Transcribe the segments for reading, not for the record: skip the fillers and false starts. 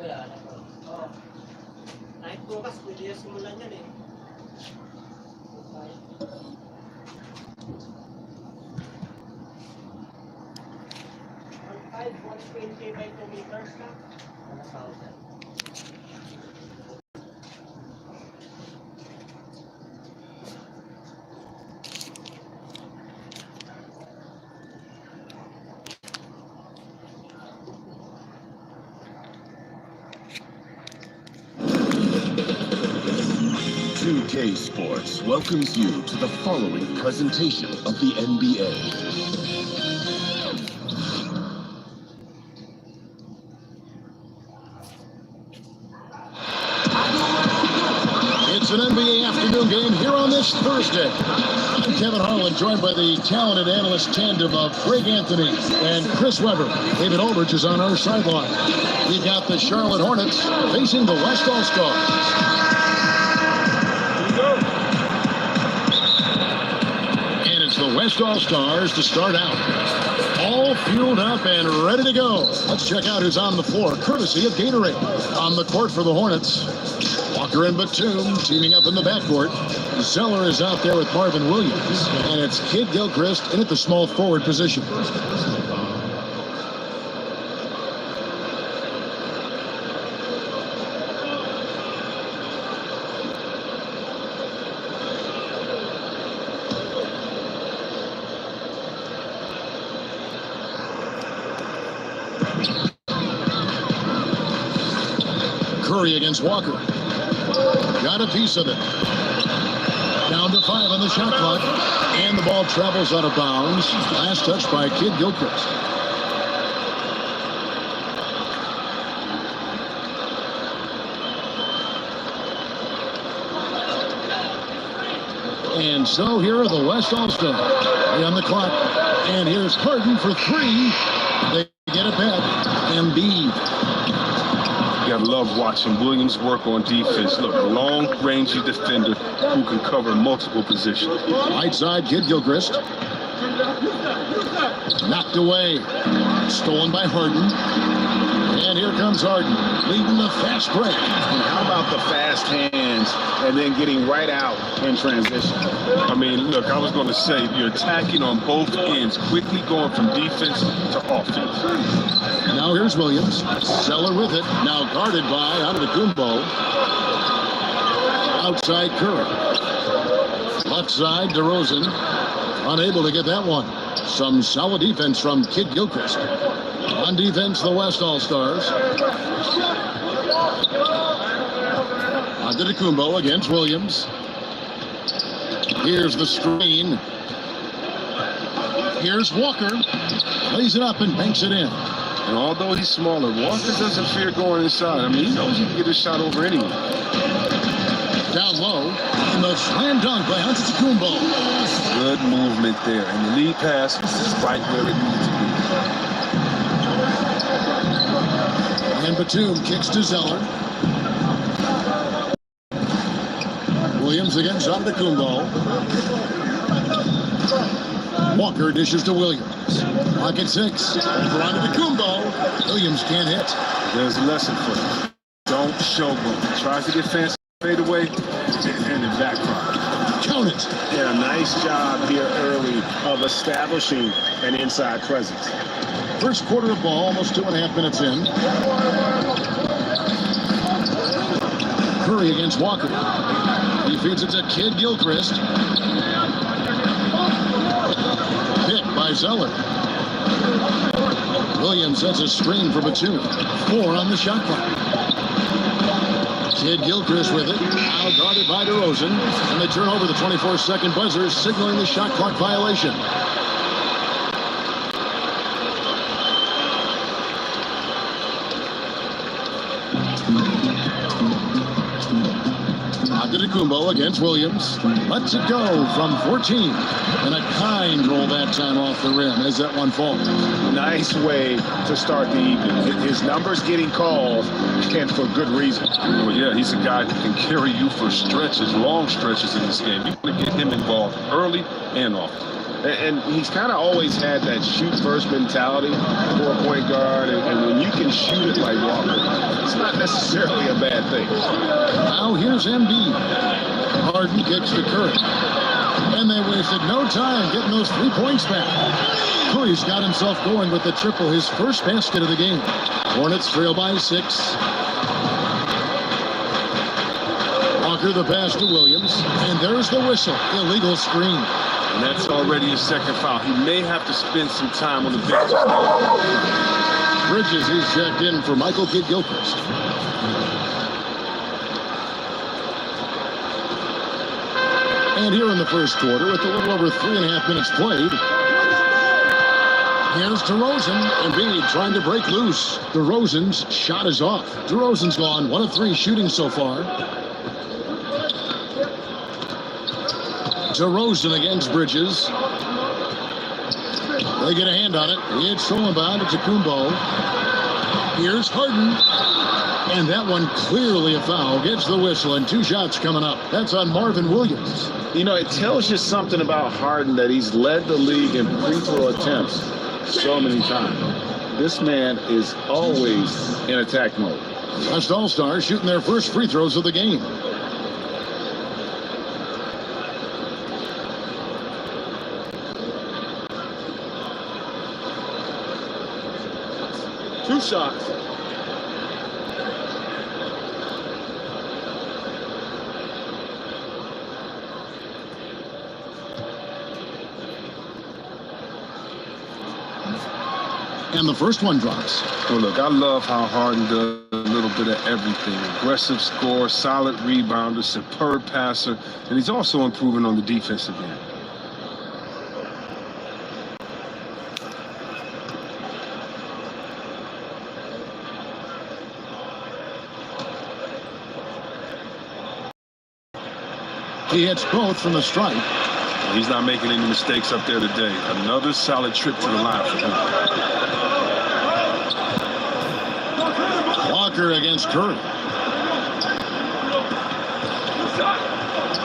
Kahit bukas, pwede yung simulan yan eh. Five, 120 by 2 meters na. 1,000. Ps4 welcomes you to the following presentation of the NBA. It's an NBA afternoon game here on this Thursday. I'm Kevin Harlan, joined by the talented analyst tandem of Greg Anthony and Chris Webber. David Aldridge is on our sideline. We've got the Charlotte Hornets facing the West All-Stars. The West All-Stars to start out. All fueled up and ready to go. Let's check out who's on the floor, courtesy of Gatorade. On the court for the Hornets, Walker and Batum teaming up in the backcourt. Zeller is out there with Marvin Williams, and it's Kid Gilchrist in at the small forward position. Curry against Walker. Got a piece of it. Down to 5 on the shot clock. And the ball travels out of bounds. Last touch by Kid Gilchrist. And so here are the West All-Stars. On the clock. And here's Harden for 3. They get it back. Embiid. You gotta love watching Williams work on defense. Look, a long-rangey defender who can cover multiple positions. Right side, Kid Gilchrist. Knocked away. Stolen by Harden. And here comes Harden, leading the fast break. And how about the fast hands and then getting right out in transition? I mean, look, I was going to say, you're attacking on both ends, quickly going from defense to offense. Now here's Williams. Zeller with it. Now guarded by Antetokounmpo. Outside Curry. Left side DeRozan. Unable to get that one. Some solid defense from Kid Gilchrist. On defense, the West All-Stars. Antetokounmpo against Williams. Here's the screen. Here's Walker. Lays it up and banks it in. And although he's smaller, Walker doesn't fear going inside. I mean, he knows he can get a shot over anyone. Down low, and the slam dunk by Antetokounmpo. Good movement there, and the lead pass is right where it needs to be. And Batum kicks to Zeller. Williams against Antetokounmpo. Walker dishes to Williams. Pocket 6. For Antetokounmpo. Williams can't hit. There's a lesson for him. Don't showboat. Tries to get fancy, fade away, and then backfire. Count it. Yeah, nice job here early of establishing an inside presence. First quarter of ball, almost 2.5 minutes in. Curry against Walker. He feeds it to Kid Gilchrist. Hit by Zeller. Williams sets a screen for Batum. 4 on the shot clock. Kid Gilchrist with it. Now guarded by DeRozan. And they turn over the 24-second buzzer, signaling the shot clock violation. Antetokounmpo against Williams. Lets it go from 14. And a kind roll that time off the rim as that one falls. Nice way to start the evening. His numbers getting called, and for good reason. Well, yeah, he's a guy that can carry you for stretches, long stretches in this game. You want to get him involved early and often. And he's kind of always had that shoot-first mentality for a point guard. And when you can shoot it like Walker, it's not necessarily a bad thing. Now here's Embiid. Harden kicks to Curry. And they wasted no time getting those 3 points back. Curry's got himself going with the triple, his first basket of the game. Hornets trail by 6. Walker the pass to Williams. And there's the whistle. Illegal screen. And that's already a second foul. He may have to spend some time on the bench. Bridges is checked in for Michael Kidd-Gilchrist. And here in the first quarter, with a little over 3.5 minutes played, here's DeRozan. Embiid trying to break loose. DeRozan's shot is off. DeRozan's gone 1 of 3 shooting so far. DeRozan against Bridges. They get a hand on it. It's thrown by to Kumbo. Here's Harden. And that one clearly a foul. Gets the whistle and 2 shots coming up. That's on Marvin Williams. You know, it tells you something about Harden that he's led the league in free throw attempts so many times. This man is always in attack mode. West All-Stars shooting their first free throws of the game. Two shots. And the first one drops. Well, look, I love how Harden does a little bit of everything. Aggressive scorer, solid rebounder, superb passer, and he's also improving on the defensive end. He hits both from the stripe. He's not making any mistakes up there today. Another solid trip to the line for him. Walker against Curry.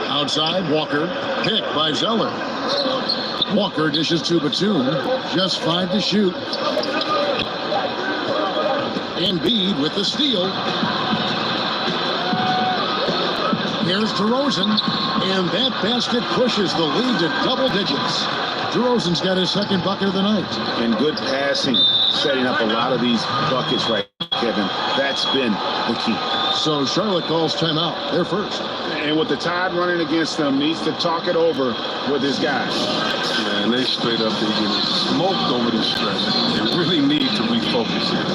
Outside, Walker. Picked by Zeller. Walker dishes to Batum. Just 5 to shoot. Embiid with the steal. Here's DeRozan, and that basket pushes the lead to double digits. DeRozan's got his second bucket of the night. And good passing, setting up a lot of these buckets right, Kevin. That's been the key. So Charlotte calls timeout. They're first. And with the Tide running against them, needs to talk it over with his guys. Man, they straight up, they're getting smoked over this stretch. They really need to refocus here.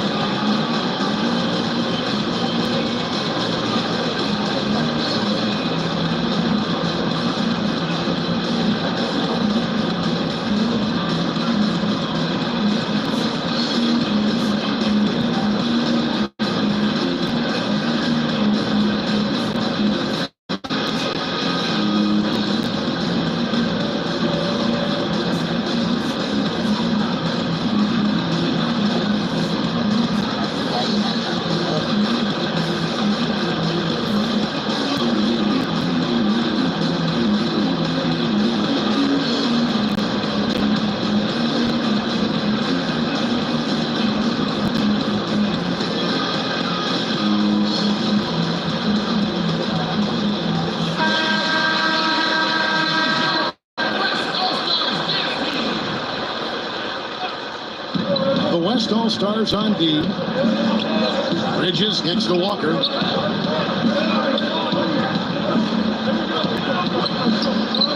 West All-Stars on D. Bridges gets to Walker.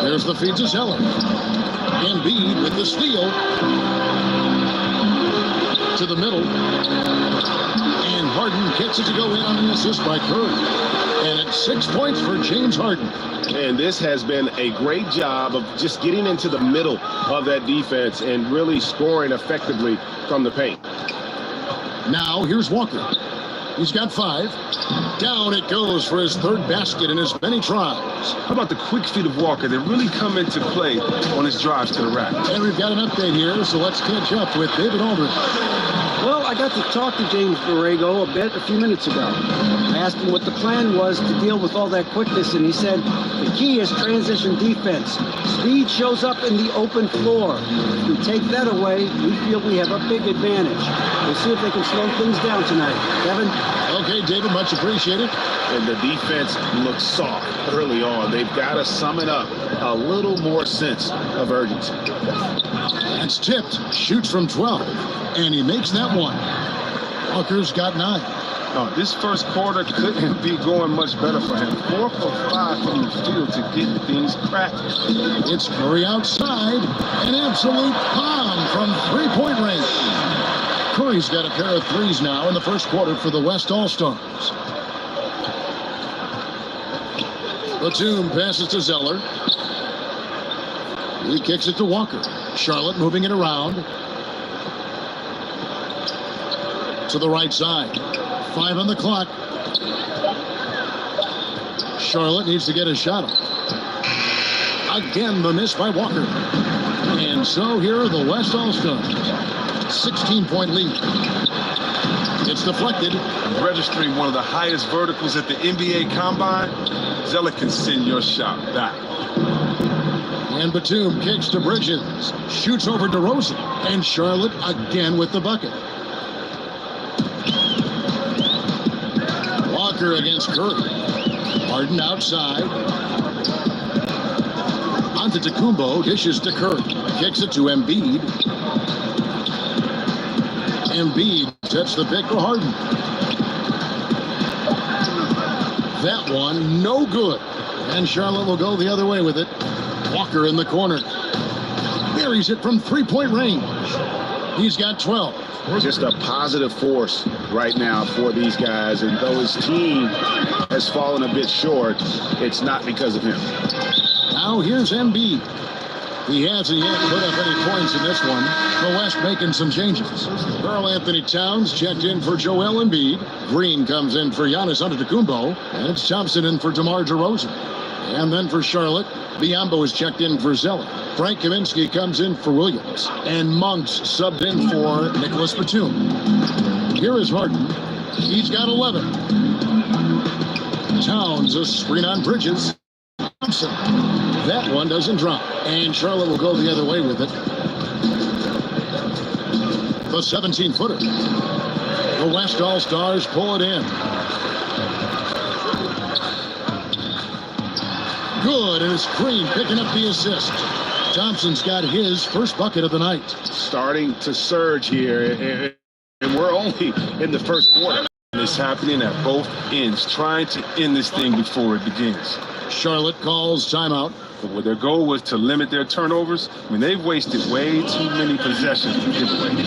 There's the feed to Zeller. Embiid with the steal. To the middle. And Harden gets it to go in on the assist by Curry. And it's 6 points for James Harden. And this has been a great job of just getting into the middle of that defense and really scoring effectively from the paint. Now here's Walker. He's got 5. Down it goes for his third basket in as many tries. How about the quick feet of Walker that really come into play on his drives to the rack? And we've got an update here, so let's catch up with David Aldridge. Well, I got to talk to James Borrego a few minutes ago. asked him what the plan was to deal with all that quickness, and he said, the key is transition defense. Speed shows up in the open floor. If we take that away, we feel we have a big advantage. We'll see if they can slow things down tonight. Kevin? Okay, David, much appreciated. And the defense looks soft early on. They've got to summon up a little more sense of urgency. That's tipped. Shoots from 12. And he makes that one. Walker's got 9. Oh, this first quarter couldn't be going much better for him. 4 for 5 from the field to get things cracking. It's Curry outside. An absolute bomb from three-point range. Curry's got a pair of threes now in the first quarter for the West All-Stars. Batum passes to Zeller. He kicks it to Walker. Charlotte moving it around to the right side. 5 on the clock. Charlotte needs to get a shot up. Again, the miss by Walker. And so here are the West All-Stars. 16-point lead. It's deflected. Registering one of the highest verticals at the NBA Combine, Zeller can send your shot back. And Batum kicks to Bridges. Shoots over DeRozan. And Charlotte again with the bucket. Walker against Curry. Harden outside. Antetokounmpo dishes to Curry. Kicks it to Embiid. Embiid sets the pick for Harden. That one, no good. And Charlotte will go the other way with it. Walker in the corner. Buries it from three-point range. He's got 12. Just a positive force right now for these guys. And though his team has fallen a bit short, it's not because of him. Now here's Embiid. He hasn't yet put up any points in this one. The West making some changes. Karl Anthony Towns checked in for Joel Embiid. Green comes in for Giannis Antetokounmpo. And it's Thompson in for DeMar DeRozan. And then for Charlotte, Biyombo is checked in for Zeller. Frank Kaminsky comes in for Williams. And Monks subbed in for Nicholas Batum. Here is Harden. He's got 11. Towns a screen on Bridges. Thompson. That one doesn't drop. And Charlotte will go the other way with it. The 17-footer. The West All-Stars pull it in. Good, and it's Green picking up the assist. Thompson's got his first bucket of the night. Starting to surge here, and we're only in the first quarter. It's happening at both ends, trying to end this thing before it begins. Charlotte calls timeout. But what their goal was to limit their turnovers. I mean, they've wasted way too many possessions to give away.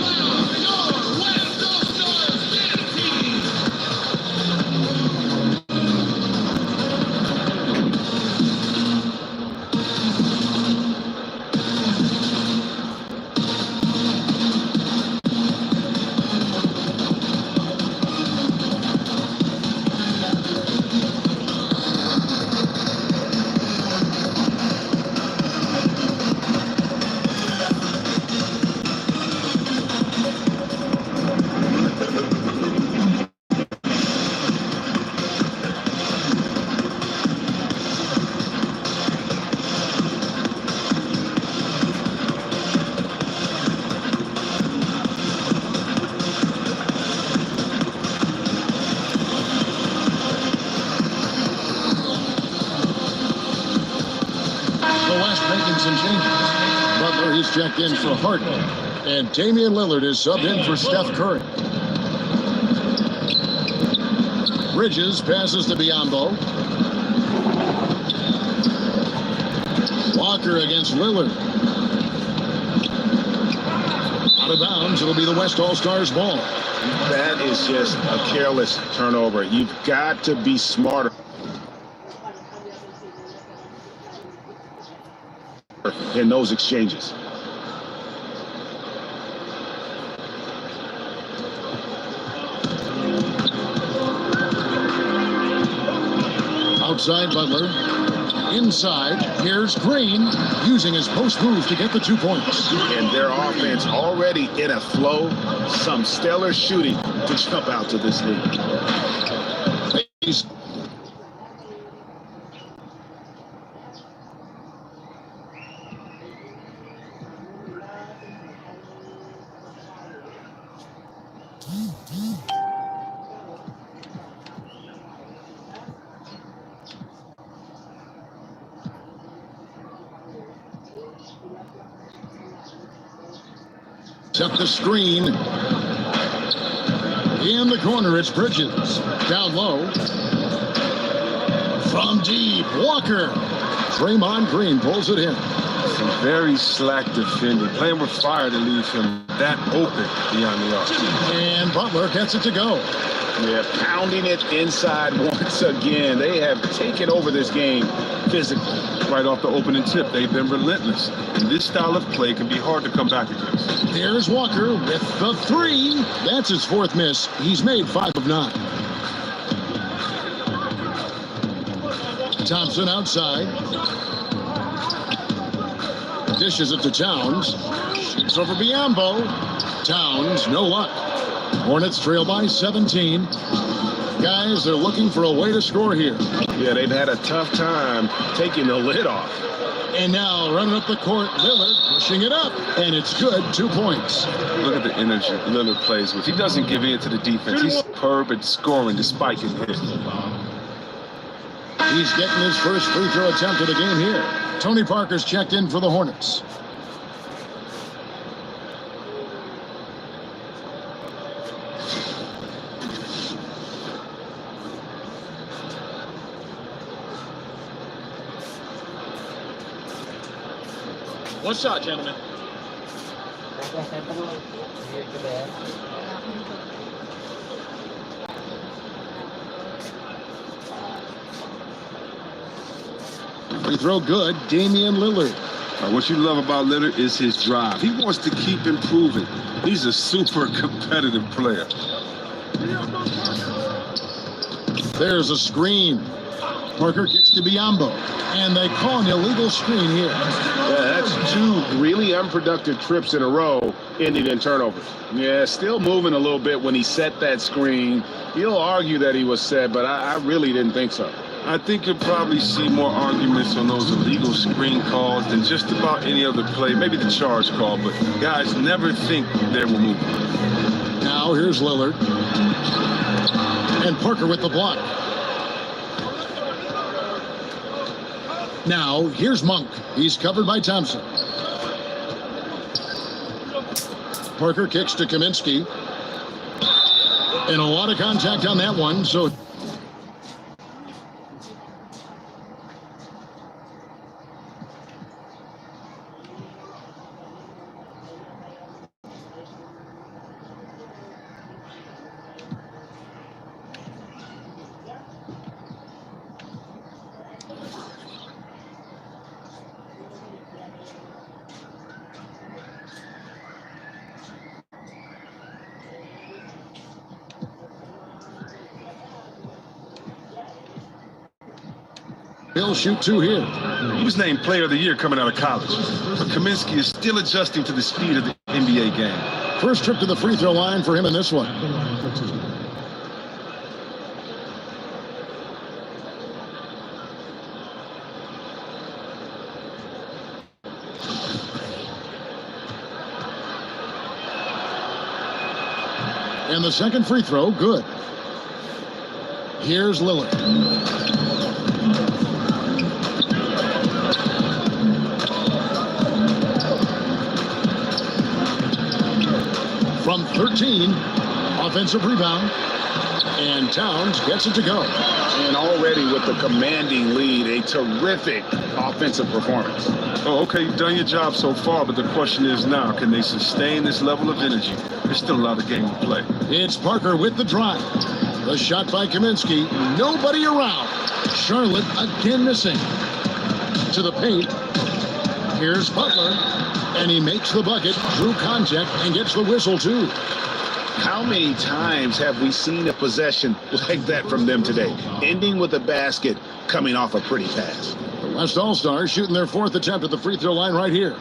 Checked in for Harden. And Damian Lillard is subbed in for Steph Curry. Bridges passes to Biyombo. Walker against Lillard. Out of bounds. It'll be the West All-Stars ball. That is just a careless turnover. You've got to be smarter in those exchanges. Outside Butler. Inside, here's Green using his post move to get the 2 points. And their offense already in a flow. Some stellar shooting to jump out to this lead. Set the screen. In the corner, it's Bridges. Down low. From deep, Walker. Draymond Green pulls it in. Some very slack defending. Playing with fire to leave him that open beyond the arc. And Butler gets it to go. Yeah, pounding it inside once again. They have taken over this game physically. Right off the opening tip, they've been relentless. And this style of play can be hard to come back against. There's Walker with the three. That's his fourth miss. He's made 5 of 9. Thompson outside. Dishes it to Towns. Shoots over Biyombo. Towns, no luck. Hornets trail by 17. Guys, they're looking for a way to score here. Yeah, they've had a tough time taking the lid off. And now running up the court, Lillard pushing it up. And it's good, 2 points. Look at the energy Lillard plays with. He doesn't give in to the defense. He's superb at scoring despite getting hit. He's getting his first free throw attempt of the game here. Tony Parker's checked in for the Hornets. One shot, gentlemen. Free throw good, Damian Lillard. What you love about Lillard is his drive. He wants to keep improving. He's a super competitive player. There's a screen. Parker kicks to Biyombo. And they call an illegal screen here. Yeah, that's 2 really unproductive trips in a row, ending in turnovers. Yeah, still moving a little bit when he set that screen. He'll argue that he was set, but I really didn't think so. I think you'll probably see more arguments on those illegal screen calls than just about any other play. Maybe the charge call, but guys never think they will move. Now here's Lillard. And Parker with the block. Now here's Monk. He's covered by Thompson. Parker kicks to Kaminsky. And a lot of contact on that one, so... He'll shoot 2 here. He was named Player of the Year coming out of college, but Kaminsky is still adjusting to the speed of the NBA game. First trip to the free throw line for him in this one. And the second free throw, good. Here's Lillard. From 13, offensive rebound, and Towns gets it to go. And already with the commanding lead, a terrific offensive performance. Oh, okay, you've done your job so far, but the question is now, can they sustain this level of energy? There's still a lot of game to play. It's Parker with the drive. The shot by Kaminsky, nobody around. Charlotte again missing. To the paint, here's Butler. And he makes the bucket, through contact, and gets the whistle, too. How many times have we seen a possession like that from them today? Ending with a basket, coming off a pretty pass. The West All-Stars shooting their 4th attempt at the free throw line right here.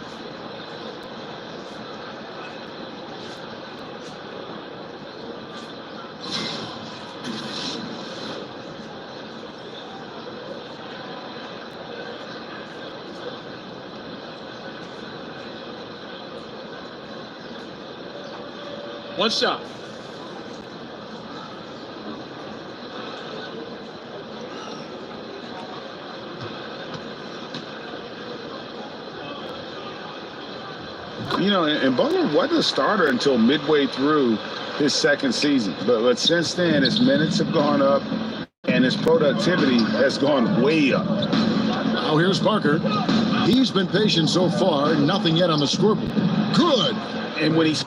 One shot. You know, and Butler wasn't a starter until midway through his second season. But since then, his minutes have gone up and his productivity has gone way up. Now here's Parker. He's been patient so far. Nothing yet on the scoreboard. Good. And when he's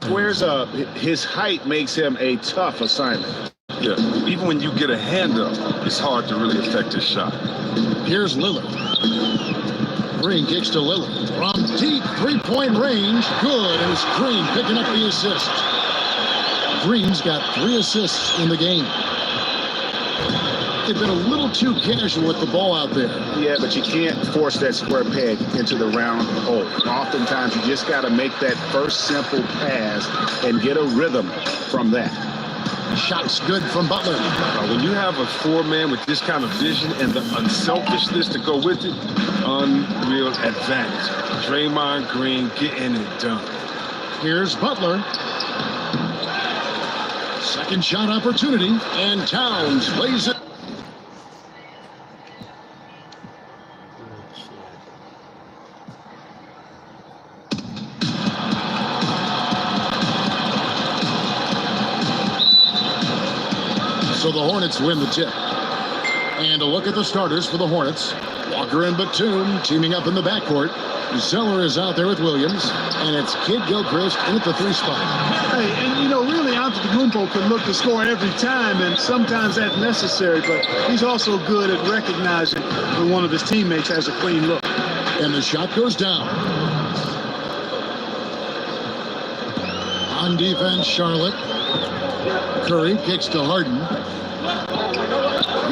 squares up, his height makes him a tough assignment. Yeah, even when you get a hand up, it's hard to really affect his shot. Here's Lillard. Green kicks to Lillard. From deep three-point range. Good. And it's Green picking up the assist. Green's got 3 assists in the game. They've been a little too casual with the ball out there. Yeah, but you can't force that square peg into the round hole. Oftentimes, you just got to make that first simple pass and get a rhythm from that. Shot's good from Butler. When you have a 4-man with this kind of vision and the unselfishness to go with it, unreal advantage. Draymond Green getting it done. Here's Butler. Second shot opportunity, and Towns lays it. So the Hornets win the tip. And a look at the starters for the Hornets. Walker and Batum teaming up in the backcourt. Zeller is out there with Williams, and it's Kid Gilchrist in at the 3 spot. Hey, and you know, really, Antetokounmpo can look to score every time, and sometimes that's necessary, but he's also good at recognizing when one of his teammates has a clean look. And the shot goes down. On defense, Charlotte. Curry kicks to Harden.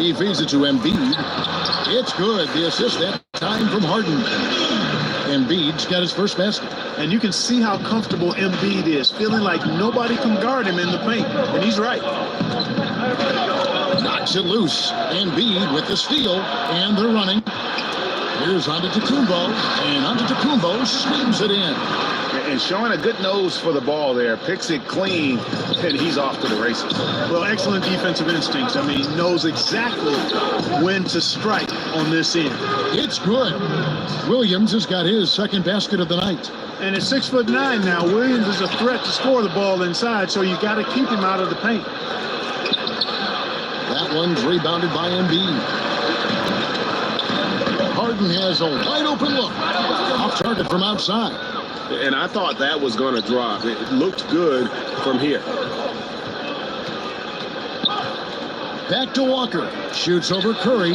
He feeds it to Embiid. It's good. The assist that time from Harden. Embiid's got his first basket. And you can see how comfortable Embiid is, feeling like nobody can guard him in the paint. And he's right. Knocks it loose. Embiid with the steal, and they're running. Here's Antetokounmpo, and Antetokounmpo swings it in. And showing a good nose for the ball there. Picks it clean, and he's off to the races. Well, excellent defensive instincts. I mean, he knows exactly when to strike on this end. It's good. Williams has got his second basket of the night. And at 6'9" now, Williams is a threat to score the ball inside, so you got to keep him out of the paint. That one's rebounded by Embiid. Harden has a wide open look. Off target from outside. And I thought that was going to drop. It looked good from here. Back to Walker. Shoots over Curry.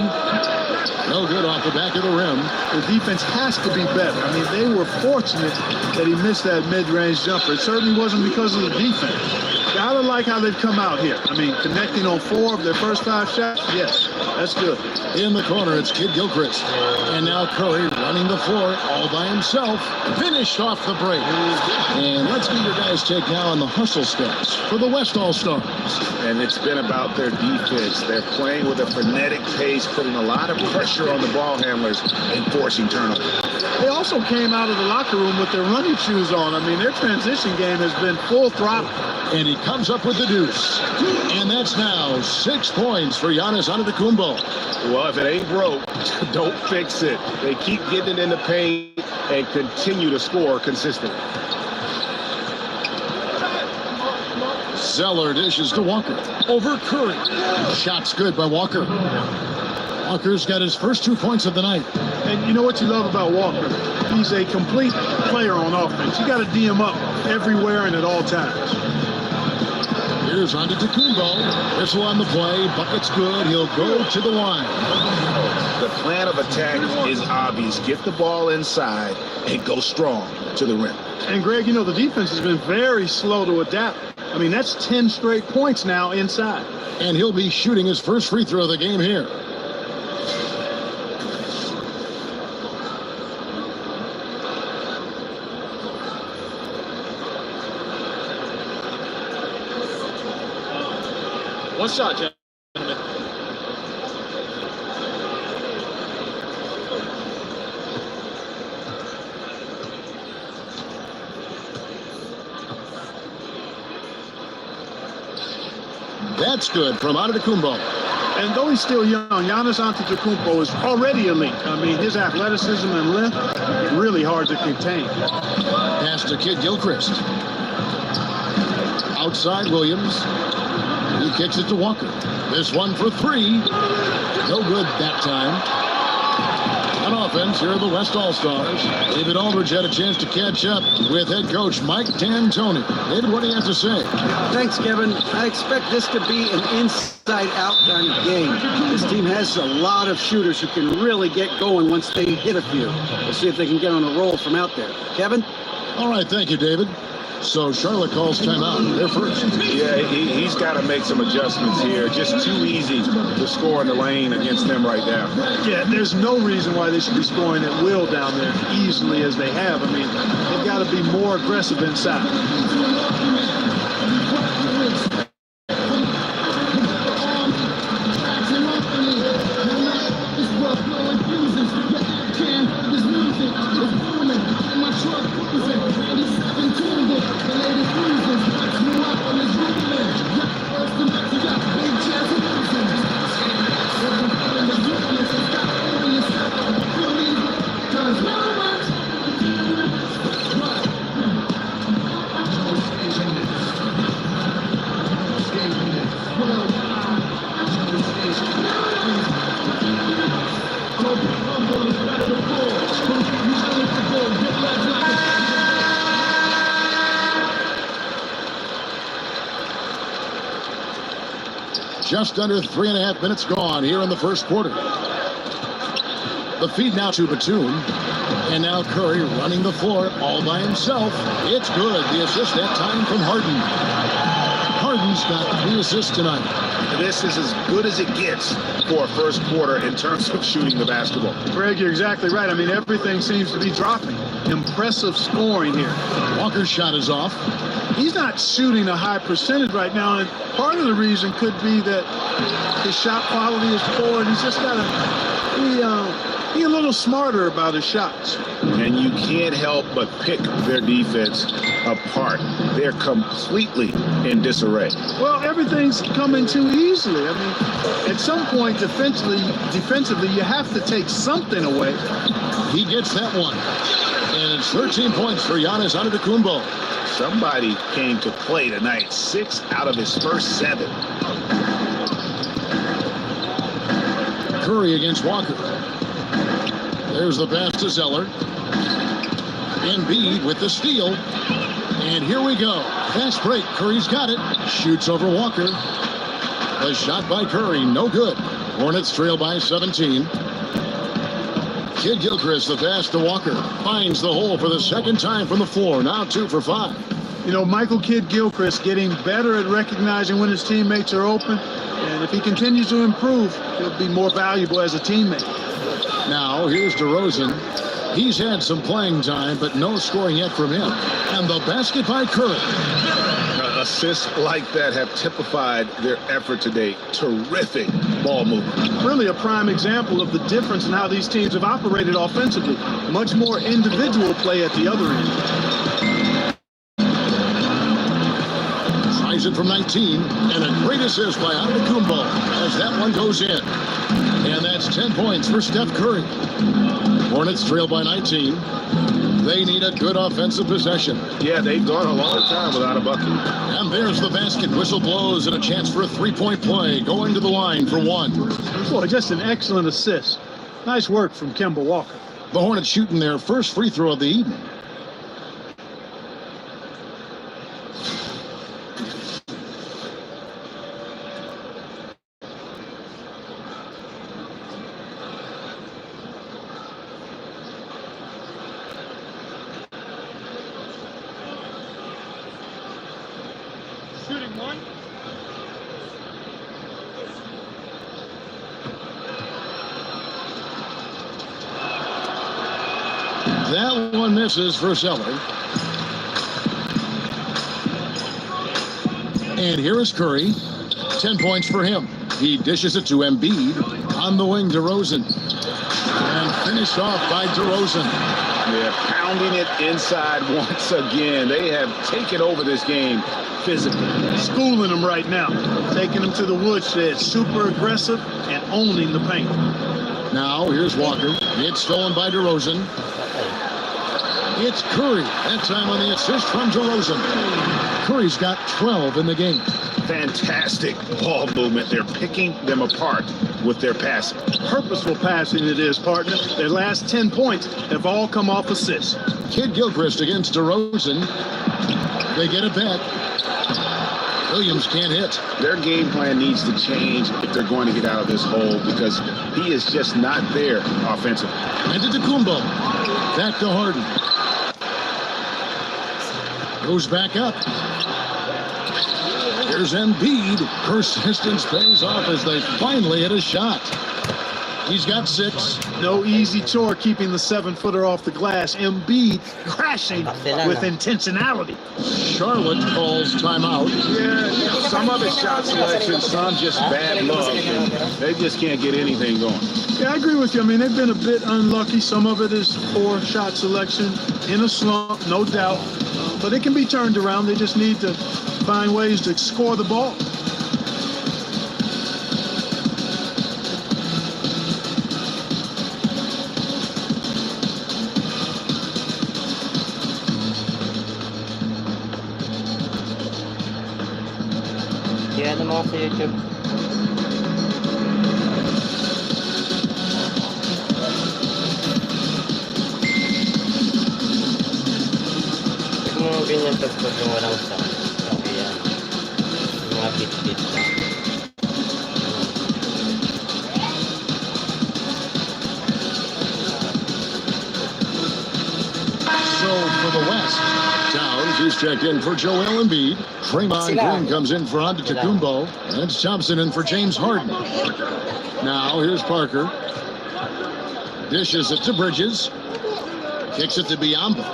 No good off the back of the rim. The defense has to be better. I mean, they were fortunate that he missed that mid-range jumper. It certainly wasn't because of the defense. Gotta like how they've come out here. I mean, connecting on 4 of their first 5 shots, yes, that's good. In the corner, it's Kid Gilchrist. And now Curry running the floor all by himself. Finished off the break. And let's get your guys' take now on the hustle stats for the West All-Stars. And it's been about their defense. They're playing with a frenetic pace, putting a lot of pressure on the ball handlers and forcing turnovers. They also came out of the locker room with their running shoes on. I mean, their transition game has been full throttle. And he comes up with the deuce. And that's now 6 points for Giannis Antetokounmpo. Well, if it ain't broke, don't fix it. They keep getting it in the paint and continue to score consistently. Zeller dishes to Walker. Over Curry. Shot's good by Walker. Walker's got his first 2 points of the night. And you know what you love about Walker? He's a complete player on offense. You got to D him up everywhere and at all times. Here's Antetokounmpo. Whistle on the play. Bucket's good. He'll go to the line. The plan of attack is obvious. Get the ball inside and go strong to the rim. And Greg, you know, the defense has been very slow to adapt. I mean, that's 10 straight points now inside. And he'll be shooting his first free throw of the game here. One shot, gentlemen. That's good from Antetokounmpo. And though he's still young, Giannis Antetokounmpo is already elite. I mean, his athleticism and length, really hard to contain. Pass to Kid Gilchrist. Outside Williams. He kicks it to Walker. This one for three. No good that time. On offense, here are the West All-Stars. David Aldridge had a chance to catch up with head coach Mike D'Antoni. David, what do you have to say? Thanks, Kevin. I expect this to be an inside-out kind of game. This team has a lot of shooters who can really get going once they hit a few. We'll see if they can get on a roll from out there. Kevin? All right, thank you, David. So Charlotte calls timeout. They're first. Yeah, he's got to make some adjustments here. Just too easy to score in the lane against them right now. Yeah, there's no reason why they should be scoring at will down there easily as they have. I mean, they've got to be more aggressive inside. Just under 3.5 minutes gone here in the first quarter. The feed now to Batum. And now Curry running the floor all by himself. It's good. The assist that time from Harden. Harden's got 3 assists tonight. This is as good as it gets for a first quarter in terms of shooting the basketball. Greg, you're exactly right. I mean, everything seems to be dropping. Impressive scoring here. Walker's shot is off. He's not shooting a high percentage right now, and part of the reason could be that his shot quality is poor, and he's just got to be a little smarter about his shots. And you can't help but pick their defense apart. They're completely in disarray. Well, everything's coming too easily. I mean, at some point defensively, you have to take something away. He gets that one. And it's 13 points for Giannis Antetokounmpo. Somebody came to play tonight. 6 out of his first 7. Curry against Walker. There's the pass to Zeller. Embiid with the steal. And here we go. Fast break. Curry's got it. Shoots over Walker. The shot by Curry, no good. Hornets trail by 17. Kid Gilchrist, the pass to Walker. Finds the hole for the second time from the floor. Now 2 for 5. You know, Michael Kidd Gilchrist getting better at recognizing when his teammates are open. And if he continues to improve, he'll be more valuable as a teammate. Now, here's DeRozan. He's had some playing time, but no scoring yet from him. And the basket by Curry. Assists like that have typified their effort today. Terrific ball movement. Really a prime example of the difference in how these teams have operated offensively. Much more individual play at the other end. Tries it from 19, and a great assist by Antetokounmpo as that one goes in. And that's 10 points for Steph Curry. Hornets trail by 19. They need a good offensive possession. Yeah, they've gone a long time without a bucket. And there's the basket. Whistle blows and a chance for a three-point play. Going to the line for 1. Boy, just an excellent assist. Nice work from Kemba Walker. The Hornets shooting their first free throw of the evening. Shooting 1. That one misses for Zeller. And here is Curry. 10 points for him. He dishes it to Embiid. On the wing, DeRozan. And finished off by DeRozan. Yeah, pounding it inside once again. They have taken over this game physically. Schooling them right now. Taking them to the woodshed. Super aggressive and owning the paint. Now, here's Walker. It's stolen by DeRozan. It's Curry. That time on the assist from DeRozan. Curry's got 12 in the game. Fantastic ball movement. They're picking them apart with their passing. Purposeful passing it is, partner. Their last 10 points have all come off assists. Kid Gilchrist against DeRozan. They get it back. Williams can't hit. Their game plan needs to change if they're going to get out of this hole because he is just not there offensively. And to Tecumbo. Back to Harden. Goes back up. Here's Embiid. Persistence pays off as they finally hit a shot. He's got 6. No easy chore keeping the 7-footer off the glass. Embiid crashing with intentionality. Charlotte calls timeout. Yeah, some of it's shot selection, some just bad luck. And they just can't get anything going. Yeah, I agree with you. I mean, they've been a bit unlucky. Some of it is poor shot selection in a slump, no doubt. But it can be turned around. They just need to find ways to score the ball. Kaya ano mga sa YouTube? Yung mga ganyan pagpag yung walang sound. Okay yan. Yung mga bit-bit lang. So for the West, Towns is checked in for Joel Embiid. Draymond Green comes in for Antetokounmpo. And it's Thompson in for James Harden. Now here's Parker. Dishes it to Bridges. Kicks it to Biyombo.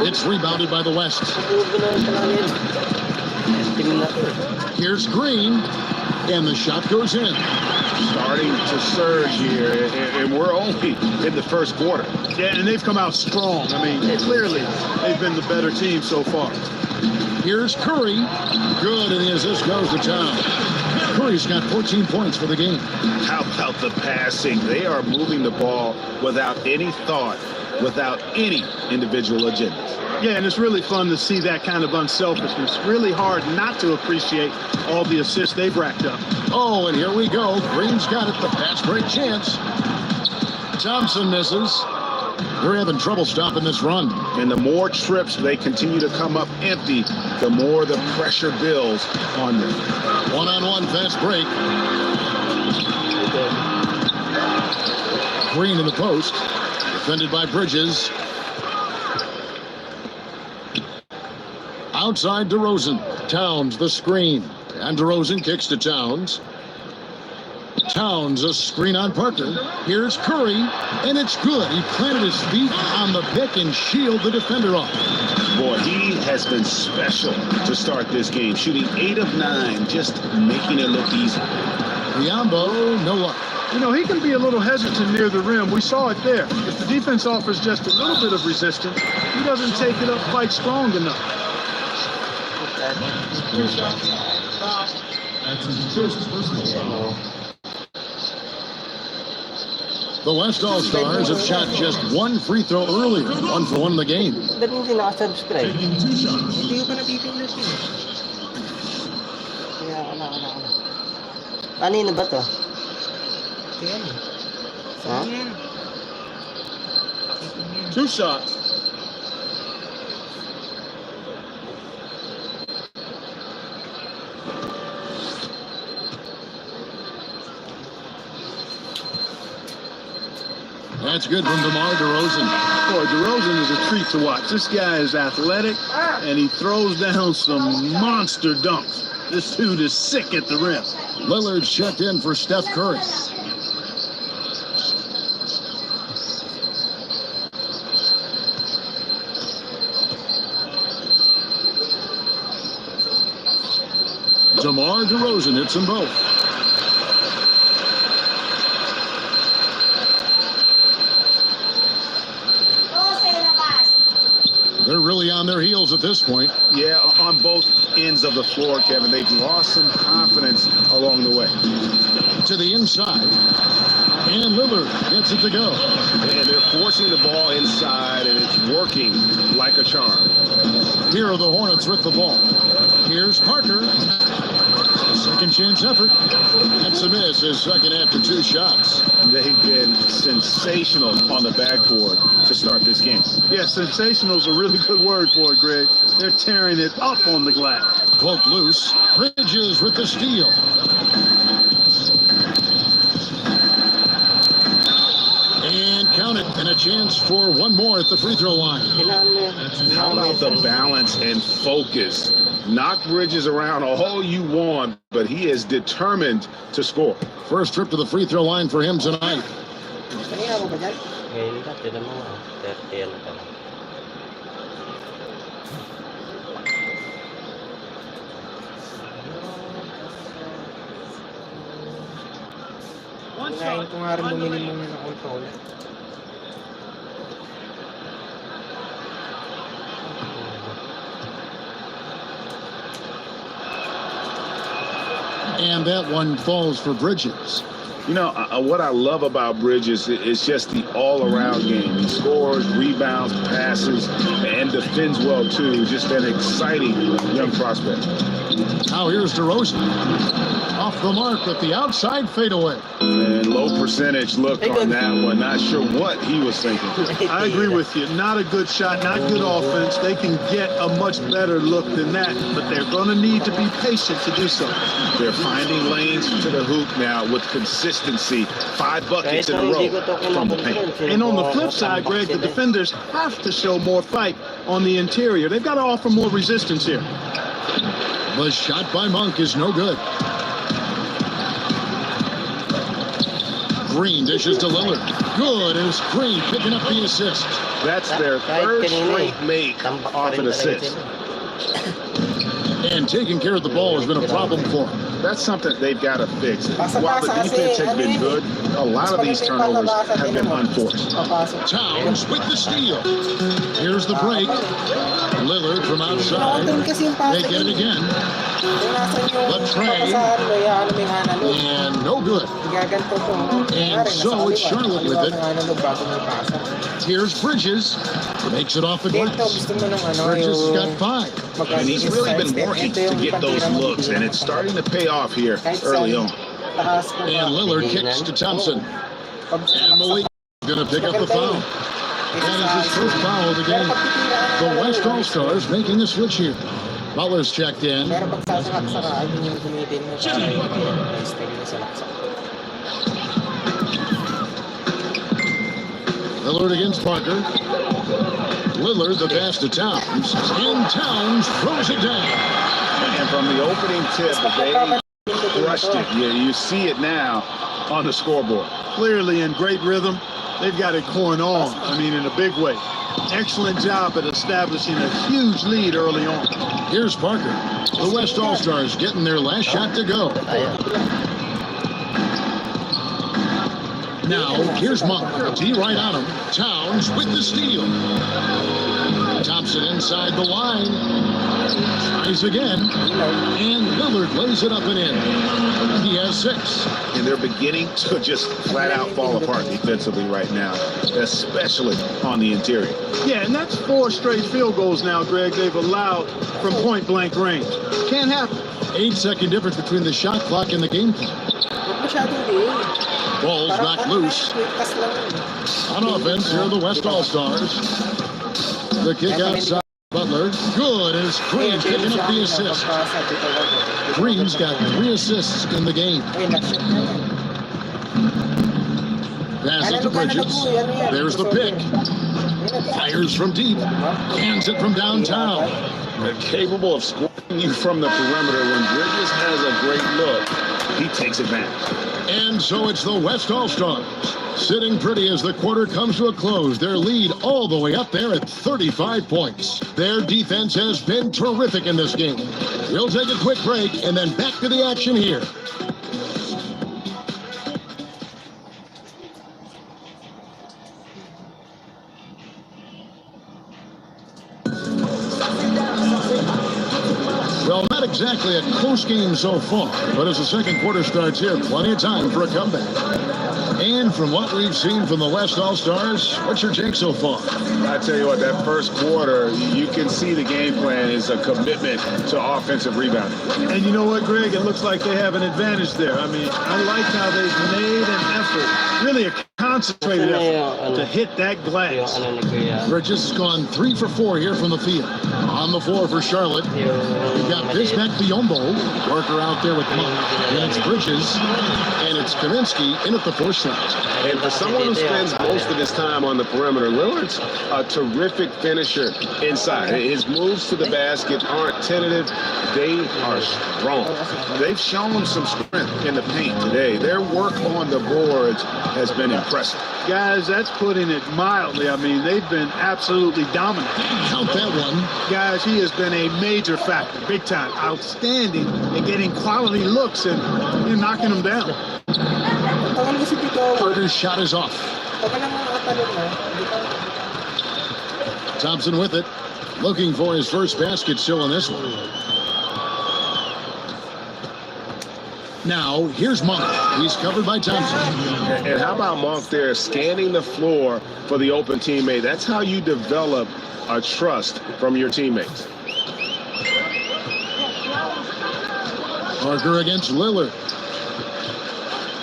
It's rebounded by the West. Here's Green. And the shot goes in. Starting to surge here, and we're only in the first quarter. Yeah, and they've come out strong. I mean, clearly, they've been the better team so far. Here's Curry. Good, and the assist goes to Town. Curry's got 14 points for the game. How about the passing? They are moving the ball without any thought, without any individual agenda. Yeah, and it's really fun to see that kind of unselfishness. Really hard not to appreciate all the assists they've racked up. Oh, and here we go. Green's got it. The fast break chance. Thompson misses. They're having trouble stopping this run. And the more trips they continue to come up empty, the more the pressure builds on them. One-on-one fast break. Green in the post. Defended by Bridges. Outside DeRozan. Towns the screen. And DeRozan kicks to Towns. Towns a screen on Parker. Here's Curry. And it's good. He planted his feet on the pick and shielded the defender off. Boy, he has been special to start this game. Shooting 8 of 9. Just making it look easy. Biyombo, no luck. You know, he can be a little hesitant near the rim. We saw it there. If the defense offers just a little bit of resistance, he doesn't take it up quite strong enough. That's his first personal foul. The West All-Stars have shot just one free throw earlier. 1 for 1 in the game. Ba't hindi nakasubscribe? Taking 2 shots. Hindi ko pa napipindot yun. Kaya wala. Kanino ba to? Yan. Saan yan? 2 shots. That's good from DeMar DeRozan. Boy, DeRozan is a treat to watch. This guy is athletic, and he throws down some monster dunks. This dude is sick at the rim. Lillard's checked in for Steph Curry. DeMar DeRozan hits them both. They're really on their heels at this point. Yeah, on both ends of the floor, Kevin. They've lost some confidence along the way. To the inside. And Lillard gets it to go. And they're forcing the ball inside, and it's working like a charm. Here are the Hornets with the ball. Here's Parker. Second chance effort. That's a miss. His second after 2 shots. They've been sensational on the backboard to start this game. Yeah, sensational is a really good word for it, Greg. They're tearing it up on the glass. Cloak loose. Bridges with the steal. And count it. And a chance for one more at the free throw line. How about the balance and focus? Knock Bridges around all you want, but he is determined to score. First trip to the free throw line for him tonight. Ngayon ka, tinan mo. 30 ano pa lang. Ngayon ko nga rin bumili muna ng controller. And that one falls for Bridges. You know, what I love about Bridges is just the all-around game. He scores, rebounds, passes, and defends well, too. Just an exciting young prospect. Now here's DeRozan. Off the mark with the outside fadeaway. And low percentage look on that one. Not sure what he was thinking. I agree with you. Not a good shot, not good offense. They can get a much better look than that, but they're going to need to be patient to do so. They're finding lanes to the hoop now with consistency. 5 buckets in a row from the paint. And on the flip side, Greg, the defenders have to show more fight on the interior. They've got to offer more resistance here. The shot by Monk is no good. Green dishes to Lillard. Good, and it's Green picking up the assist. That's their third straight make off an assist. And taking care of the ball has been a problem for him. That's something they've got to fix. While the defense has been good, a lot of these turnovers have been unforced. Towns with the steal. Here's the break. Lillard from outside. They get it again. The tray. And no good. And so it's Charlotte with it. Here's Bridges. Makes it off the glass. Bridges has got 5. And he's really been working to get those looks, and it's starting to pay off here early on. And Lillard kicks to Thompson. And Malik going to pick up the foul. That is his first foul of the game. The West All-Stars making the switch here. Butler's checked in. Lillard against Parker. Lillard the pass to Towns. And Towns throws it down. And from the opening tip, they crushed it. You see it now on the scoreboard. Clearly in great rhythm. They've got it going on, I mean, in a big way. Excellent job at establishing a huge lead early on. Here's Parker. The West All-Stars getting their last shot to go. Now, here's Monk. D right on him. Towns with the steal. Thompson inside the line. Tries again. And Lillard lays it up and in. He has 6. And they're beginning to just flat out fall apart defensively right now, especially on the interior. Yeah, and that's 4 straight field goals now, Greg, they've allowed from point-blank range. Can't happen. 8-second difference between the shot clock and the game clock. Ball's knocked loose. On offense, here are the West All-Stars. The kick outside. Butler, good, as Green's picking up the assist. Green's got 3 assists in the game. Pass it to Bridges. There's the pick. Fires from deep. Hands it from downtown. They're capable of scoring you from the perimeter. When Bridges has a great look, he takes advantage. And so it's the West All-Stars sitting pretty as the quarter comes to a close. Their lead all the way up there at 35 points. Their defense has been terrific in this game. We'll take a quick break and then back to the action here. exactly a close game so far, but as the second quarter starts here, plenty of time for a comeback. And from what we've seen from the West All-Stars, what's your take so far? I tell you what, that first quarter, you can see the game plan is a commitment to offensive rebounding. And you know what, Greg? It looks like they have an advantage there. I mean, I like how they've made an effort, really a concentrated effort to hit that glass. Bridges has gone 3 for 4 here from the field. On the floor for Charlotte, we've got Bismack Biombo, Parker out there with Monk. Then it's Bridges, and it's Kaminsky in at the 4 slot. And for someone who spends most of his time on the perimeter, Lillard's a terrific finisher inside. His moves to the basket aren't tentative. They are strong. They've shown some strength in the paint today. Their work on the boards has been impressive. Guys, that's putting it mildly. I mean, they've been absolutely dominant. Count that one. Guys, he has been a major factor, big time, outstanding in getting quality looks and knocking them down. Carter's shot is off. Thompson with it, looking for his first basket still in this one. Now, here's Monk. He's covered by Thompson. And how about Monk there scanning the floor for the open teammate? That's how you develop a trust from your teammates. Parker against Lillard.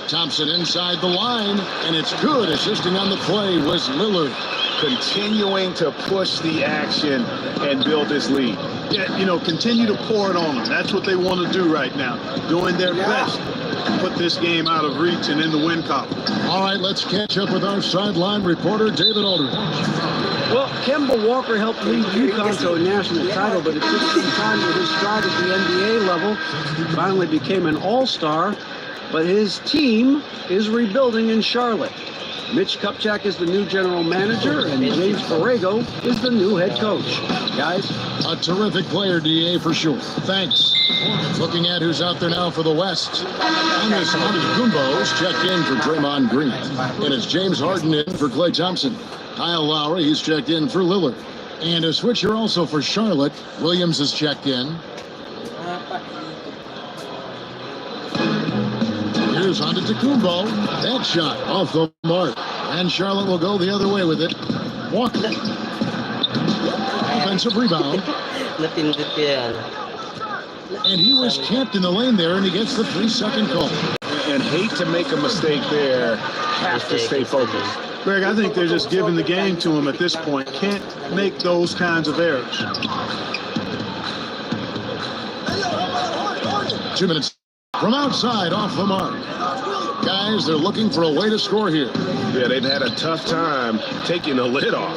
Thompson inside the line, and it's good. Assisting on the play was Lillard. Continuing to push the action and build this lead. Yeah, you know, continue to pour it on them. That's what they want to do right now, doing their best to put this game out of reach and in the win column. All right, let's catch up with our sideline reporter, David Aldridge. Well, Kemba Walker helped lead UConn to a national title, but it took some time to his stride at the NBA level. He finally became an all-star, but his team is rebuilding in Charlotte. Mitch Kupchak is the new general manager, and James Borrego is the new head coach. Guys? A terrific player, DA, for sure. Thanks. Looking at who's out there now for the West. Giannis Antetokounmpo's checked in for Draymond Green. And it's James Harden in for Klay Thompson. Kyle Lowry, he's checked in for Lillard. And a switcher also for Charlotte. Williams is checked in. Here's Antetokounmpo. That shot off the mark. And Charlotte will go the other way with it. Walker. Offensive rebound. And he was camped in the lane there, and he gets the 3-second call. And hate to make a mistake there. Have to stay focused. Greg, I think they're just giving the game to him at this point. Can't make those kinds of errors. 2 minutes from outside, off the mark. Guys, they're looking for a way to score here. Yeah, they've had a tough time taking the lid off.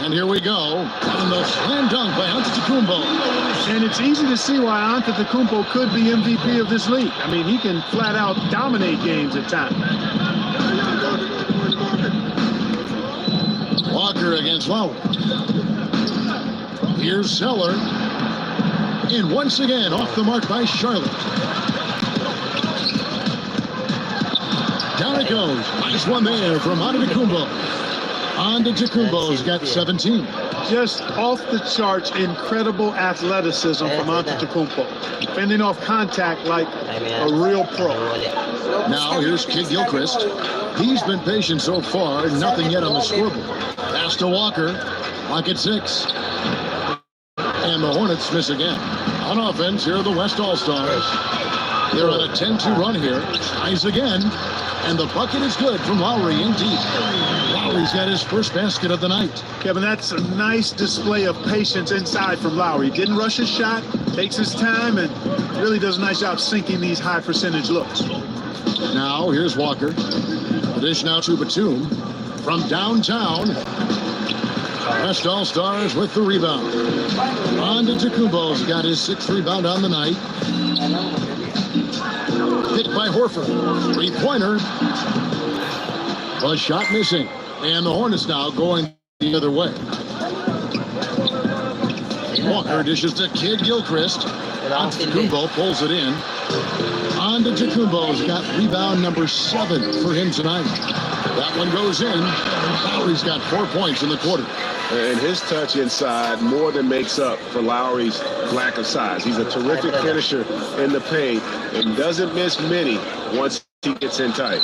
And here we go. And the slam dunk by Antetokounmpo. And it's easy to see why Antetokounmpo could be MVP of this league. I mean, he can flat out dominate games at times. Walker against Lowry. Here's Zeller. And once again, off the mark by Charlotte. Down it goes. Nice one there from Antetokounmpo. Antetokounmpo's got 17. Just off the charts, incredible athleticism from Antetokounmpo. Fending off contact like a real pro. Now here's Kid Gilchrist. He's been patient so far. Nothing yet on the scoreboard. Pass to Walker. Clock at 6. And the Hornets miss again. On offense, here are the West All-Stars. They're on a 10-2 run here. Tries again. And the bucket is good from Lowry in deep. Lowry's got his first basket of the night. Kevin, that's a nice display of patience inside from Lowry. Didn't rush his shot, takes his time, and really does a nice job sinking these high percentage looks. Now, here's Walker. The dish now to Batum. From downtown, West All-Stars with the rebound. Antetokounmpo's got his 6th rebound on the night. Picked by Horford. 3-pointer. The shot missing. And the Hornets now going the other way. Walker dishes to Kid Gilchrist. Antetokounmpo pulls it in. Antetokounmpo's got rebound number 7 for him tonight. That one goes in. Lowry's got 4 points in the quarter. And his touch inside more than makes up for Lowry's lack of size. He's a terrific finisher in the paint and doesn't miss many once he gets in tight.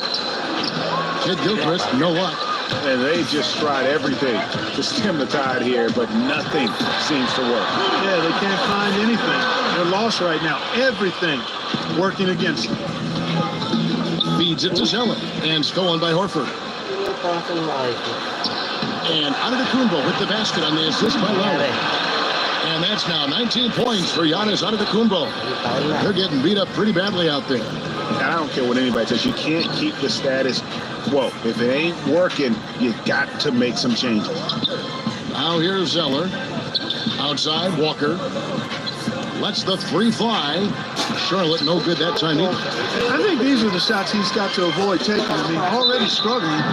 Kid Gilchrist, no luck. And they just tried everything to stem the tide here, but nothing seems to work. Yeah, they can't find anything. They're lost right now. Everything working against them. Feeds it to Zeller, and stolen by Horford. And Antetokounmpo with the basket on the assist by Lowry. And that's now 19 points for Giannis Antetokounmpo. They're getting beat up pretty badly out there. And I don't care what anybody says. You can't keep the status quo. If it ain't working, you got to make some changes. Now here's Zeller. Outside, Walker. Lets the three fly. Charlotte, no good that time either. I think these are the shots he's got to avoid taking. I mean, already struggling.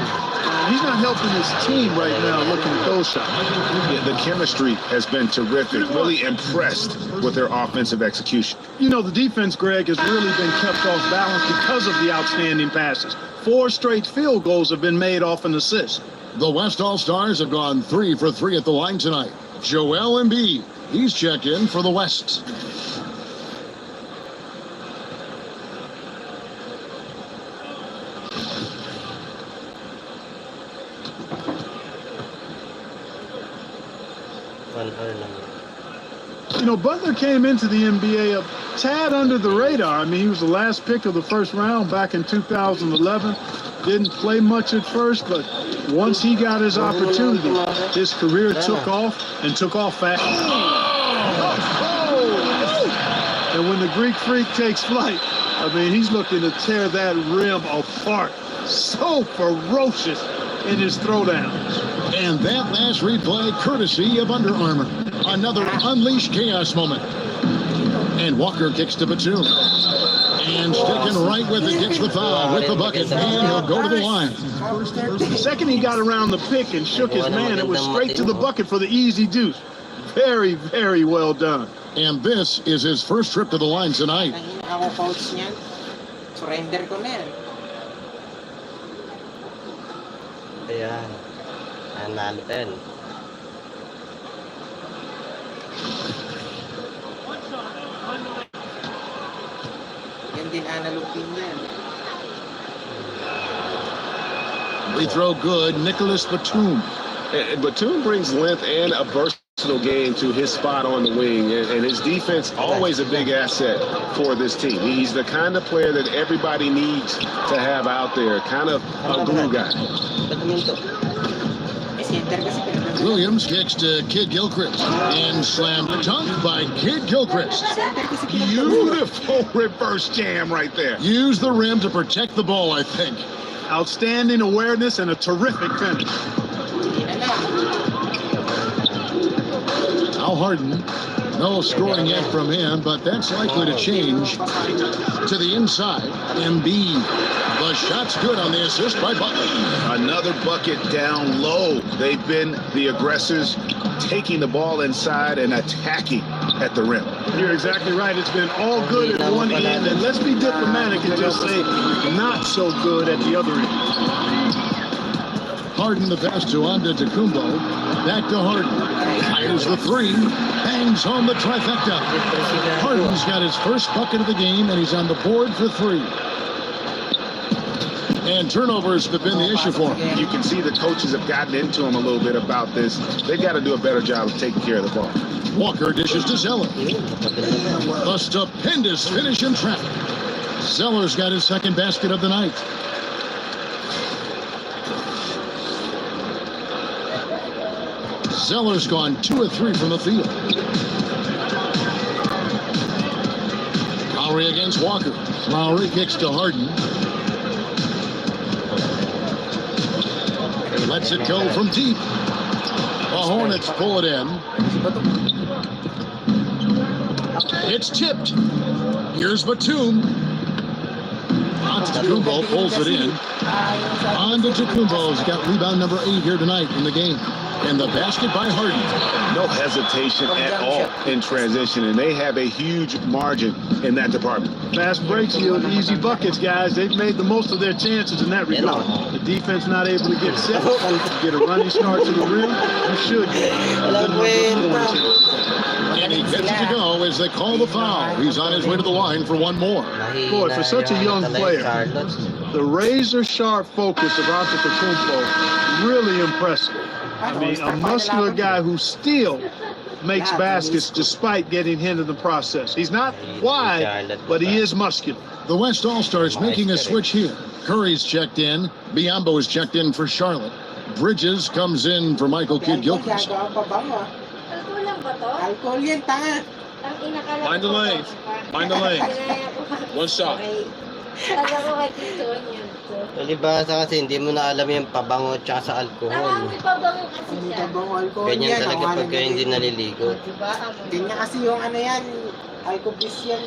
He's not helping his team right now looking at those shots. Yeah, the chemistry has been terrific. Really impressed with their offensive execution. You know, the defense, Greg, has really been kept off balance because of the outstanding passes. 4 straight field goals have been made off an assist. The West All-Stars have gone 3 for 3 at the line tonight. Joel Embiid, he's checked in for the West. You know, Butler came into the NBA a tad under the radar. I mean, he was the last pick of the first round back in 2011. Didn't play much at first, but once he got his opportunity, his career took off and took off fast. And when the Greek Freak takes flight, I mean, he's looking to tear that rim apart. So ferocious in his throwdowns. And that last replay courtesy of Under Armour. Another unleashed chaos moment. And Walker kicks to Batum. And sticking right with it, gets the foul with the bucket, and he'll go to the line. The second he got around the pick and shook his man, it was straight to the bucket for the easy deuce. Very, very well done. And this is his first trip to the line tonight. Surrender ko na yan. Ayan. Nanalo din. Yan din analog din yan. Free throw good, Nicholas Batum. And Batum brings length and a versatile game to his spot on the wing, and his defense always a big asset for this team. He's the kind of player that everybody needs to have out there, kind of a glue guy. Williams kicks to Kid Gilchrist and slam dunked by Kid Gilchrist. Beautiful reverse jam right there. Use the rim to protect the ball, I think. Outstanding awareness and a terrific finish. Al Harden, no scoring yet from him, but that's likely to change. To the inside, Embiid. The shot's good on the assist by Butler. Another bucket down low. They've been the aggressors, taking the ball inside and attacking at the rim. You're exactly right. It's been all good at one end, and let's be diplomatic and just say not so good at the other end. Harden the pass to Antetokounmpo. Back to Harden. Fires the three. Bangs home the trifecta. Harden's got his first bucket of the game, and he's on the board for 3. And turnovers have been the issue for him. You can see the coaches have gotten into him a little bit about this. They've got to do a better job of taking care of the ball. Walker dishes to Zeller. A stupendous finish in traffic. Zeller's got his second basket of the night. Zeller's gone 2 of 3 from the field. Lowry against Walker. Lowry kicks to Harden. Lets it go from deep. The Hornets pull it in. It's tipped. Here's Batum. Antetokounmpo pulls it in. Antetokounmpo's got rebound number 8 here tonight in the game. And the basket by Harden. No hesitation at all in transition, and they have a huge margin in that department. Fast breaks yield easy buckets, guys. They've made the most of their chances in that regard. The defense not able to get set, get a running start to the rim. You should get a good number of scoring chances. And he gets it to go as they call the foul. He's on his way to the line for one more. Boy, for such a young player, the razor-sharp focus of Antetokounmpo, really impressive. I mean, a muscular guy who still makes baskets despite getting hit in the process. He's not wide, but he is muscular. The West All-Stars making a switch here. Curry's checked in. Biombo is checked in for Charlotte. Bridges comes in for Michael Kidd-Gilchrist. Alcohol yan, tanga. Mind the lane. Mind the lane. One shot. Palibasa kasi hindi mo na alam yung pabango tsaka sa alcohol. Ganyan talaga pagka hindi naliligo. Ganyan kasi yung ano yan, alcohol yan.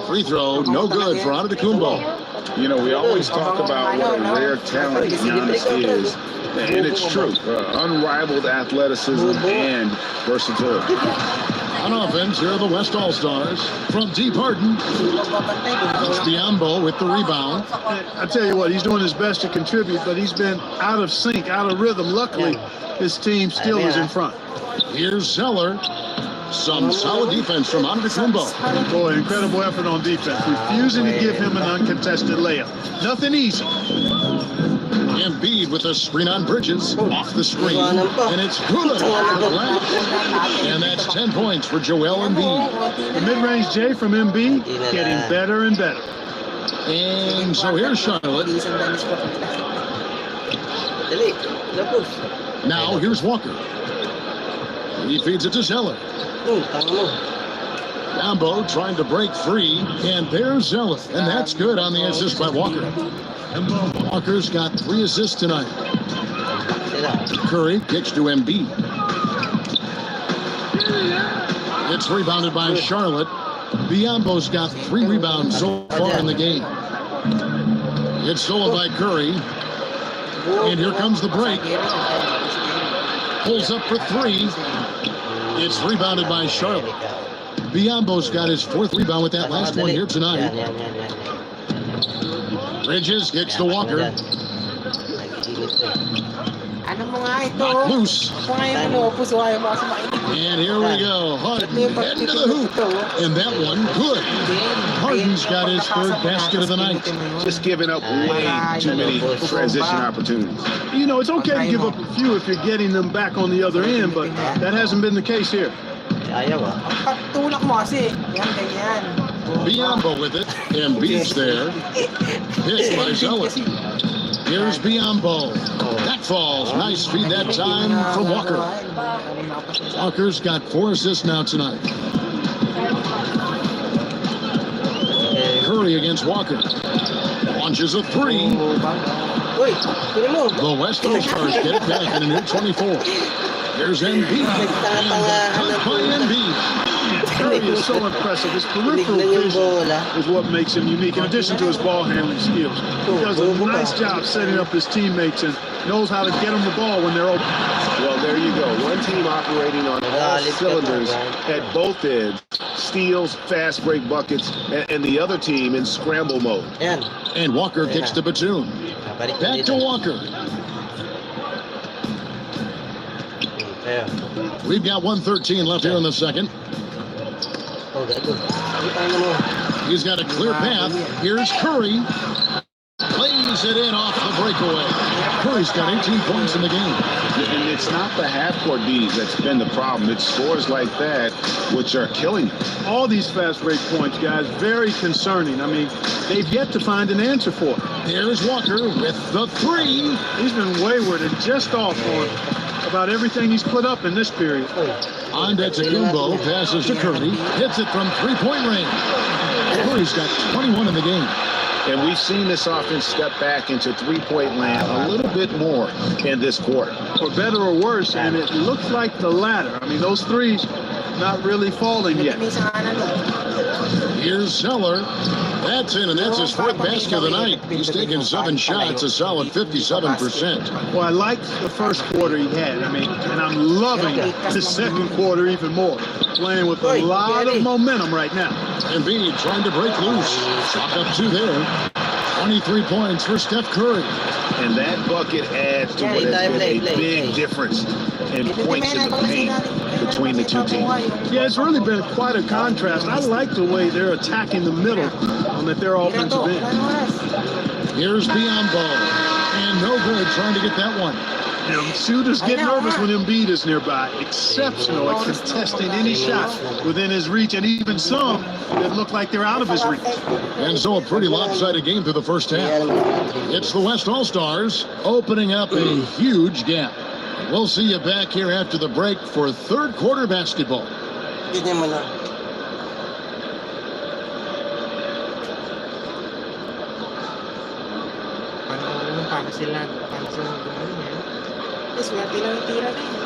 Free throw, no good for Antetokounmpo. You know, we always talk about what a rare talent Giannis is. And it's true. Unrivaled athleticism and versatility. On offense, here are the West All-Stars. From Deep Harden, it's Biombo with the rebound. I tell you what, he's doing his best to contribute, but he's been out of sync, out of rhythm. Luckily, his team still is in front. Here's Zeller. Some solid defense from Antetokounmpo. Boy, incredible effort on defense, refusing to give him an uncontested layup. Nothing easy. Embiid with a screen on Bridges, off the screen, and it's good for the last. And that's 10 points for Joel Embiid. The mid-range J from Embiid getting better and better. And so here's Charlotte. Now here's Walker. He feeds it to Zeller. Biombo trying to break free, and there's Zeller, and that's good on the assist by Walker. Walker's got 3 assists tonight. Curry kicks to Embiid. It's rebounded by Charlotte. Biombo's got 3 rebounds so far in the game. It's stolen by Curry. And here comes the break. Pulls up for 3. It's rebounded by Charlotte. Biombo's got his 4th rebound with that last one here tonight. Bridges kicks to Walker. Knocked loose. And here we go. Harden heading to the hoop. And that one, good. Harden's got his 3rd basket of the night. Just giving up way too many transition opportunities. You know, it's okay to give up a few if you're getting them back on the other end, but that hasn't been the case here. Pagtulak mo kasi. Yan, ganyan. Biombo with it. Embiid's there. Hit by Zeller. Here's Biombo. That falls. Nice feed that time from Walker. Walker's got 4 assists now tonight. Curry against Walker. Launches a 3. The West All-Stars get it back in a new 24. Here's Embiid. And by Embiid. Curry is so impressive. His peripheral vision is what makes him unique, in addition to his ball handling skills. He does a nice job setting up his teammates and knows how to get them the ball when they're open. Well, there you go. One team operating on all cylinders at both ends. Steals, fast break buckets, and the other team in scramble mode. And Walker kicks to Batum. Back to Walker. We've got 1:13 left here in the second. He's got a clear path. Here's Curry. Plays it in off the breakaway. Curry's got 18 points in the game. And it's not the half-court B's that's been the problem. It's scores like that which are killing them. All these fast break points, guys, very concerning. I mean, they've yet to find an answer for it. Here's Walker with the 3. He's been wayward and just off on about everything he's put up in this period. Antetokounmpo passes to Curry. Hits it from 3-point range. Curry's got 21 in the game. And we've seen this offense step back into 3-point land a little bit more in this quarter. For better or worse, and it looks like the latter. I mean, those threes not really falling yet. Here's Zeller. That's in, and that's his fourth basket of the night. He's taken 7 shots, a solid 57%. Well, I liked the first quarter he had. I mean, and I'm loving the second quarter even more. Playing with a lot of momentum right now. Embiid trying to break loose. Shot up 2 there. 23 points for Steph Curry. And that bucket adds to what has been a big difference in points in the paint between the two teams. Yeah, it's really been quite a contrast. I like the way they're attacking the middle at their offensive end. Here's Biombo. And no good trying to get that one. You know, shooters get nervous when Embiid is nearby. Exceptional at contesting any shot within his reach, and even some that look like they're out of his reach. And so a pretty lopsided game through the first half. It's the West All-Stars opening up a huge gap. We'll see you back here after the break for third quarter basketball. Paano sila gumano yan? Swerte lang yung tira na yun.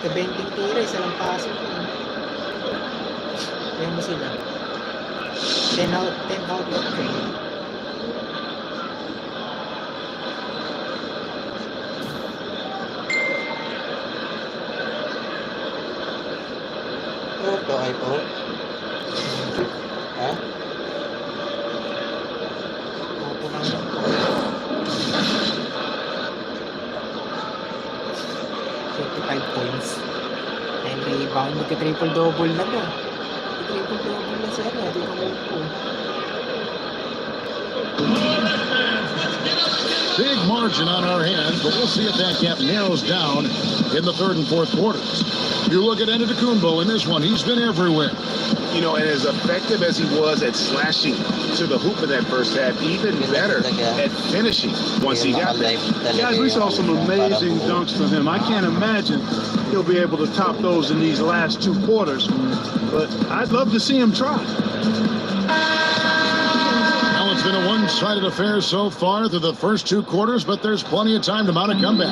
Kabenting tira, isa lang pasok. Kaya mo sila. 10 out of 10. Okay po. Ha? Opo lang. 25 points. And rebound, magka-triple-double na to. Triple-double na siya na. Di ko po. Big margin on our hands, but we'll see if that gap narrows down in the third and fourth quarters. You look at Antetokounmpo in this one. He's been everywhere. You know, and as effective as he was at slashing to the hoop in that first half, even better at finishing once he got there. Guys, we saw some amazing dunks from him. I can't imagine he'll be able to top those in these last 2 quarters, but I'd love to see him try. Now it's been a one-sided affair so far through the first 2 quarters, but there's plenty of time to mount a comeback.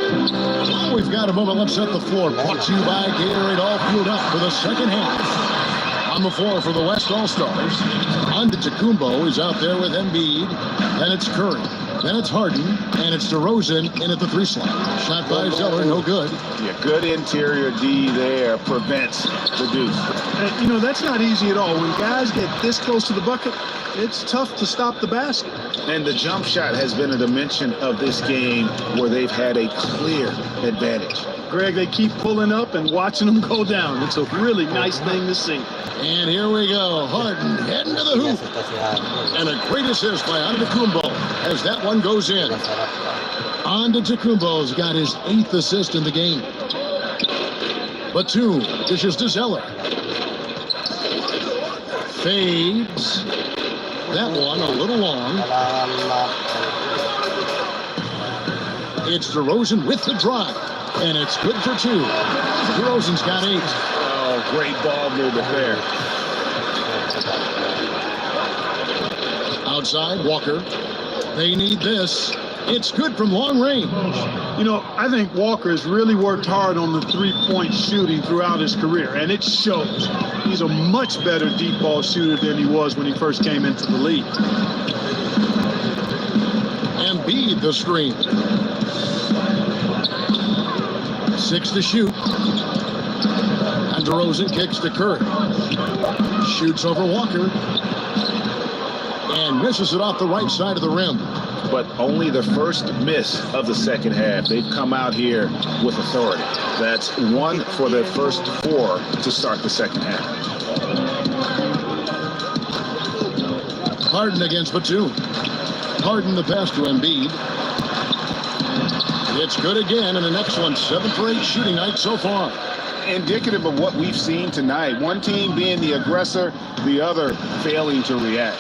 While we've got a moment, let's set the floor. Brought to you by Gatorade, all fueled up for the second half. On the floor for the West All-Stars, Antetokounmpo is out there with Embiid. Then it's Curry. Then it's Harden. And it's DeRozan in at the 3 slot. Shot by Zeller, no good. Yeah, good interior D there prevents the deuce. And, you know, that's not easy at all. When guys get this close to the bucket, it's tough to stop the basket. And the jump shot has been a dimension of this game where they've had a clear advantage. Greg, they keep pulling up and watching them go down. It's a really nice thing to see. And here we go. Harden heading to the hoop. And a great assist by Antetokounmpo as that one goes in. Antetokounmpo's got his 8th assist in the game. Batum dishes to Zeller. Fades. That one a little long. It's DeRozan with the drive. And it's good for 2. DeRozan's got 8. Oh, great ball movement there. Outside, Walker. They need this. It's good from long range. You know, I think Walker has really worked hard on the 3-point shooting throughout his career, and it shows. He's a much better deep ball shooter than he was when he first came into the league. Embiid the screen. 6 to shoot. And DeRozan kicks to Curry. Shoots over Walker. And misses it off the right side of the rim. But only the first miss of the second half. They've come out here with authority. That's 1 for their first 4 to start the second half. Harden against Batum. Harden the pass to Embiid. It's good again, and an excellent 7 for 8 shooting night so far. Indicative of what we've seen tonight. One team being the aggressor, the other failing to react.